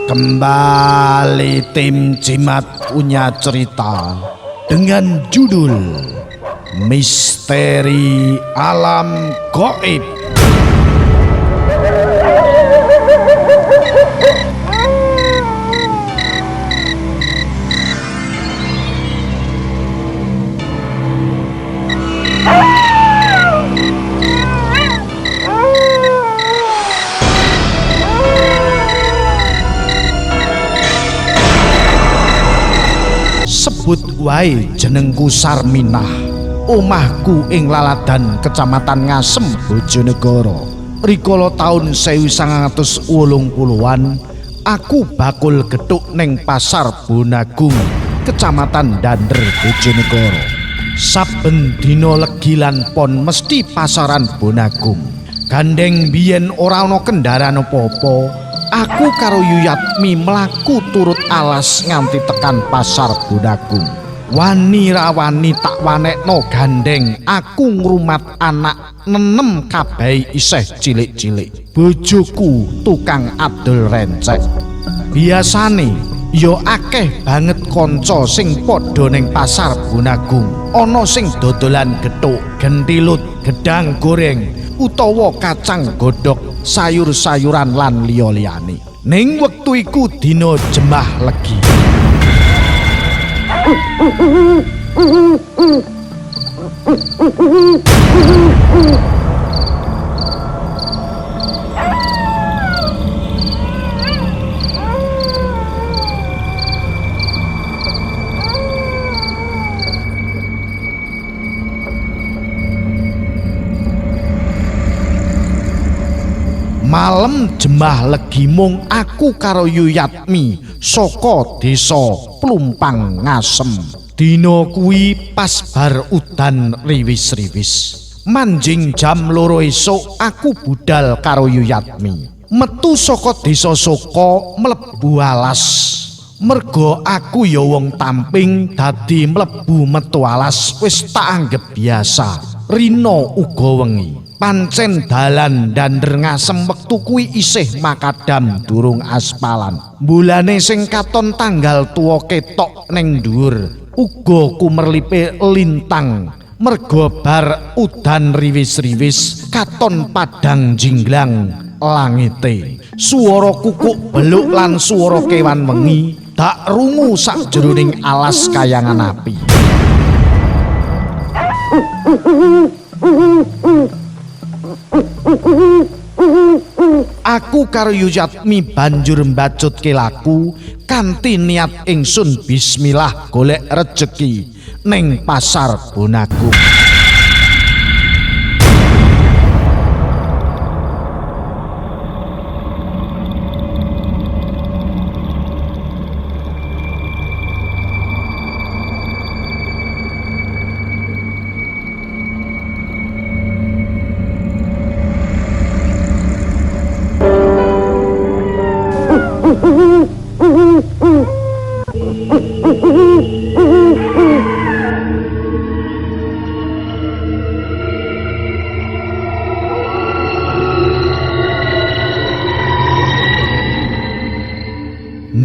Kembali tim Jimat punya cerita dengan judul Misteri Alam Gaib. Sebut wae jenengku Sarminah, omahku ing Laladan Kecamatan Ngasem Bojonegoro. Rikala taun 1980-an aku bakul gethuk ning Pasar Bonagung Kecamatan Dander Bojonegoro. Saben dina legi lan pon mesti pasaran Bonagung. Gandeng biyen ora ana kendaraan apa-apa. Aku karo Yuyatmi mlaku turut alas nganti tekan Pasar Bonagung. Wani rawani tak wanekno gandeng aku ngrumat anak nenem kabeh isih cilik-cilik. Bojoku tukang adol rencek. Biasane ya akeh banget kanca sing padha ning Pasar Bonagung. Ana sing dodolan gethuk, gentilut, gedang goreng utawa kacang godhog, sayur-sayuran lan liya-liyane. Ning wektu iku dina jembah legi. Malem jembah legi mung aku karo Yuyatmi saka desa Plumpang Ngasem. Dina kuwi pas bar udan riwis-riwis. Manjing jam 2 esuk aku budal karo Yuyatmi. Metu saka desa Soko mlebu alas. Merga aku ya wong tamping dadi mlebu metu alas wis tak anggap biasa. Rina uga wengi. Pancen dalan Dander Ngasem wektu kuwi isih makadam durung aspalan. Bulane sing katon tanggal tuwa ketok ning dhuwur, uga kumerlipe lintang. Merga bar udan riwis-riwis katon padang jinglang langite. Swara kukuk beluk lan swara kewan wengi dak rungu sakjroning alas kayangan api. Aku karo Yuyatmi banjur mbacutke laku kanthi niat ingsun bismillah golek rejeki ning Pasar Bonagung.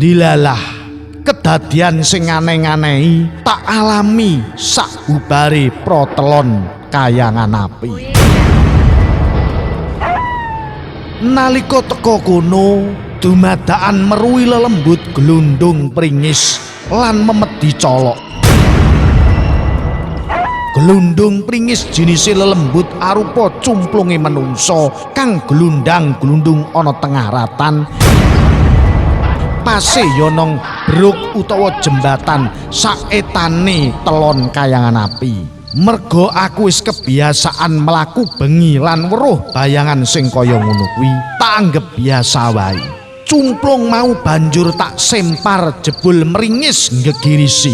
Dilalah kedadian sing aneh-anehi tak alami sakubare protelon kayangan api. Nalika teka kono, dumadakan meruhi lelembut glundung pringis lan memedi colok. Glundung pringis jinise lelembut arupa cumplunge menungsa kang glundang-glundung ana tengah ratan. Pase yonong bruk utawa jembatan saetane telon kayangan api. Merga aku wis kebiasaan mlaku bengi lan weruh bayangan sing kaya ngono kuwi, tak anggap biasa wae. Cumplung mau banjur tak sempar jebul meringis ngegirisi.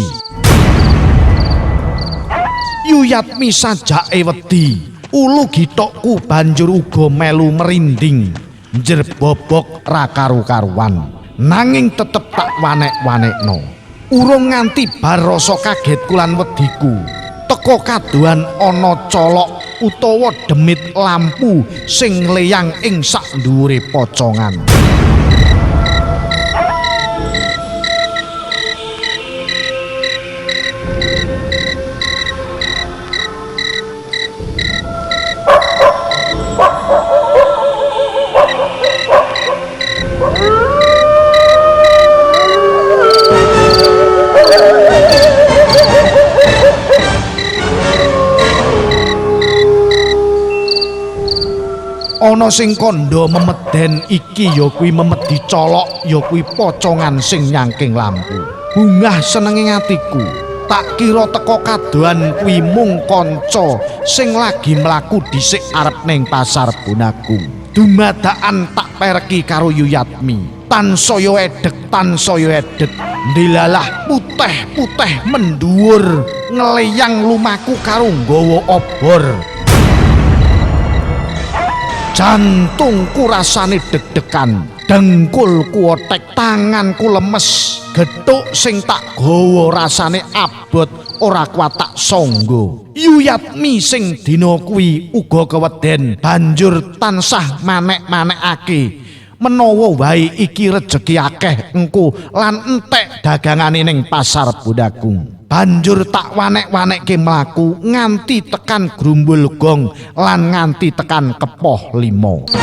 Yuyatmi sajake wedi, ulu githokku banjur uga melu merinding, njerbobok ra karu-karuan. Nanging tetep tak wanek-wanekno. Urung nganti bar rasa kagetku lan wediku. Teka kaduan ana colok utawa demit lampu sing ngleyang ing sak dhuwure pocongan. Ana sing kandha memeden iki ya kuwi memedi colok, ya kuwi pocongan sing nyangking lampu. Bungah senenge atiku, tak kira teka kadohan kuwi mung kanca sing lagi mlaku dhisik arep ning pasar Bonagung. Dumadakan tak pereki karo Yuyatmi. Tansaya edhek, tansaya edhek. Ndilalah putih-putih mendhuwur ngleyang lumaku karo nggawa obor. Jantungku rasane deg-degan, dengkulku otek, tanganku lemes, gethuk sing tak gawa rasane abot ora kuat tak sangga. Yuyatmi sing dina kuwi uga keweden, banjur tansah manek-manekake menawa wae iki rejeki akeh engko lan entek dagangane ning pasar Bonagung. Banjur tak wanek-wanekke mlaku nganti tekan Grumbul Gong lan nganti tekan Kepoh 5.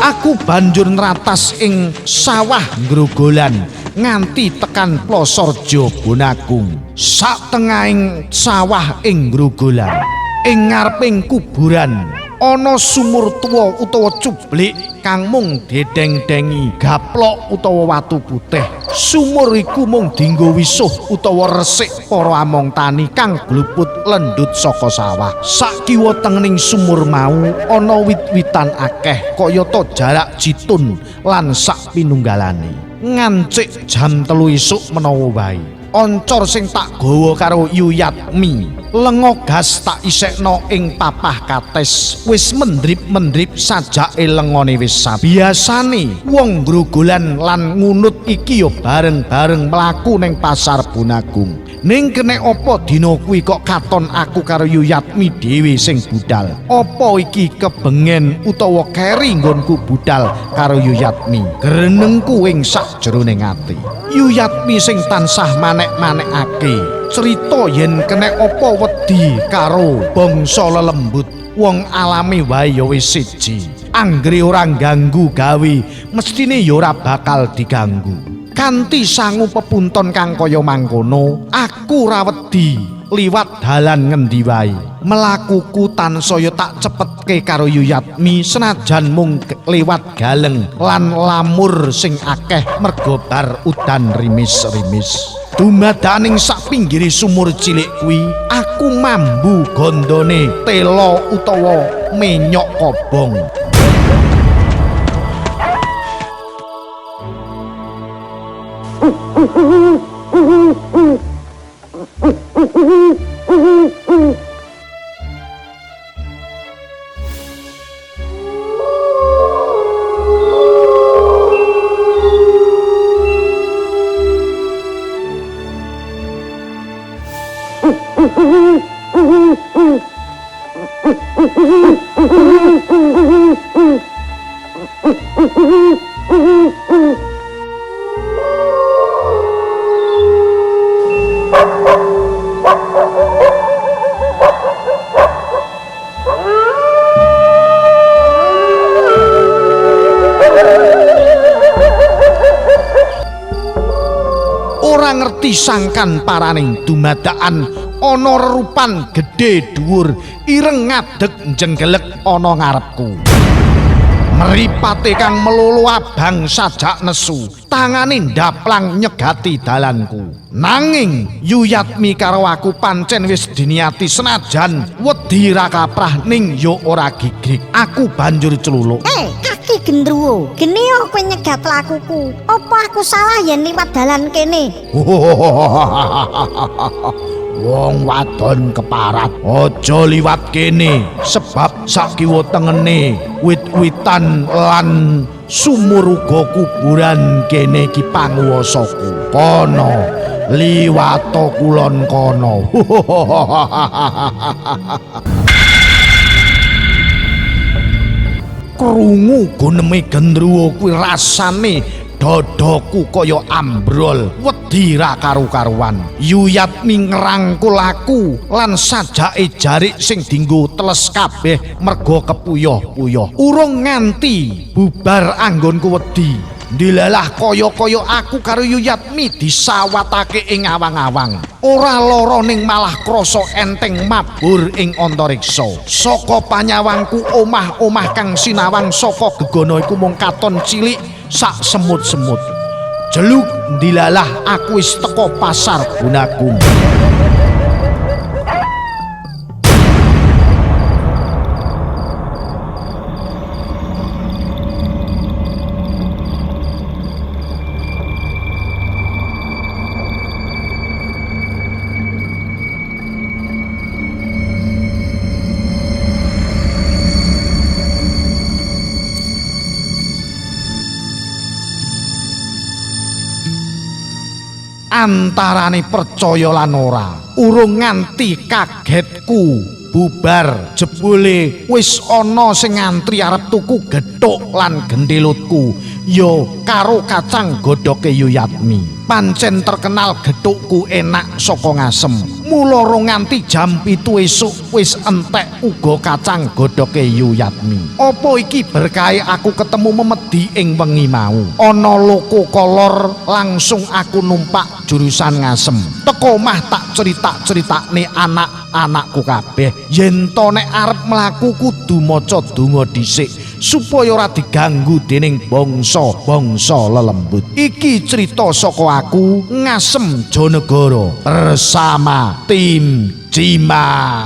Aku banjur nratas ing sawah Grogolan nganti tekan Plosorjo Bonagung. Sak tengahing sawah ing Grogolan, ing ngareping kuburan ana sumur tuwa utawa cublik kang mung dedeng-dengi gaplok utawa watu putih. Sumur iku mung dienggo wisuh utawa resik para among tani kang gluput lendut saka sawah. Sak kiwa tengening sumur mau ana wit-witan akeh kayata jarak jitun lan sak pinunggalane. Ngancik jam 3 esuk menawa wae. Oncor sing tak gawa karo Yuyatmi lenga gas tak isekno ing papah kates wis mendrip-mendrip sajake lengane wis biasane wong grogolan lan ngunut iki yo bareng-bareng mlaku ning pasar Bonagung. Ning kene apa dina kuwi kok katon aku karo Yuyatmi dhewe sing budal. Apa iki kebengen utawa keri nggonku budal karo Yuyatmi? Grenengku ing sakjeroning ati. Yuyatmi sing tansah manek-manekake cerita yen kene apa wedi karo bangsa lelembut. Wong alami wae ya wis siji. Anggere ora ganggu gawe, mestine ya ora bakal diganggu. Kanthi sangu pepunton kang kaya mangkono, aku ora wedi liwat dalan ngendi wae. Melakuku tansaya tak cepetke karo Yuyatmi senajan mung liwat galeng lan lamur sing akeh merga bar udan rimis-rimis. Dumadaning sak pinggire sumur cilik kuwi, aku mambu gondone tela utawa menyok kobong. Ora ngerti sangkan paraning dumadakan ana rerupan gedhe dhuwur ireng ngadeg njenggelek ana ngarepku. Mripate kang melulu abang sajak nesu, tangane ndaplang nyegati dalanku. Nanging Yuyatmi karo aku pancen wis diniati senajan wedi ra kaprah ning yo ora gigrik. Aku banjur celuluk. Kaki gendruwo, geni kowe nyegat lakuku. Apa aku salah yen liwat dalan kene? Wong wadon keparat aja liwat kene sebab sak kiwa tengene wit-witan lan sumur uga kuburan kene iki panguwasaku. Kono liwata kulon kono. Krungu guneme gendruwo kuwi rasane dodoku kaya ambrol, wedi ra karu-karuan. Yuyatmi ngrangkul aku lan sajake jarik sing dienggo teles kabeh merga kepuyuh-puyuh. Urung nganti bubar anggonku wedi, ndilalah kaya-kaya aku karo Yuyatmi disawatake ing awang-awang. Ora lara ning malah krasa enteng mabur ing antariksa. Saka panyawangku omah-omah kang sinawang saka gegana iku mung katon cilik sak semut-semut. Jeluk ndilalah aku wis teko pasar Gunagung. Antarane percaya lan ora, urung nganti kagetku bubar jebule wis ana sing ngantri arep tuku gethuk lan gendhelutku ya karo kacang godhoke Yuyatmi. Pancen terkenal gethukku enak saka Ngasem. Mula rong nganti jam 7 esuk wis entek uga kacang godhoke Yuyatmi. Apa iki berkahe aku ketemu memedi ing wengi mau. Ana loko kolor langsung aku numpak jurusan Ngasem. Teko omah tak cerita-critakne anak-anakku kabeh. Yen to nek arep mlaku kudu maca donga dhisik supaya ora diganggu dening bangsa-bangsa lelembut. Iki cerita saka aku Ngasem Jonegoro bersama tim Cimak.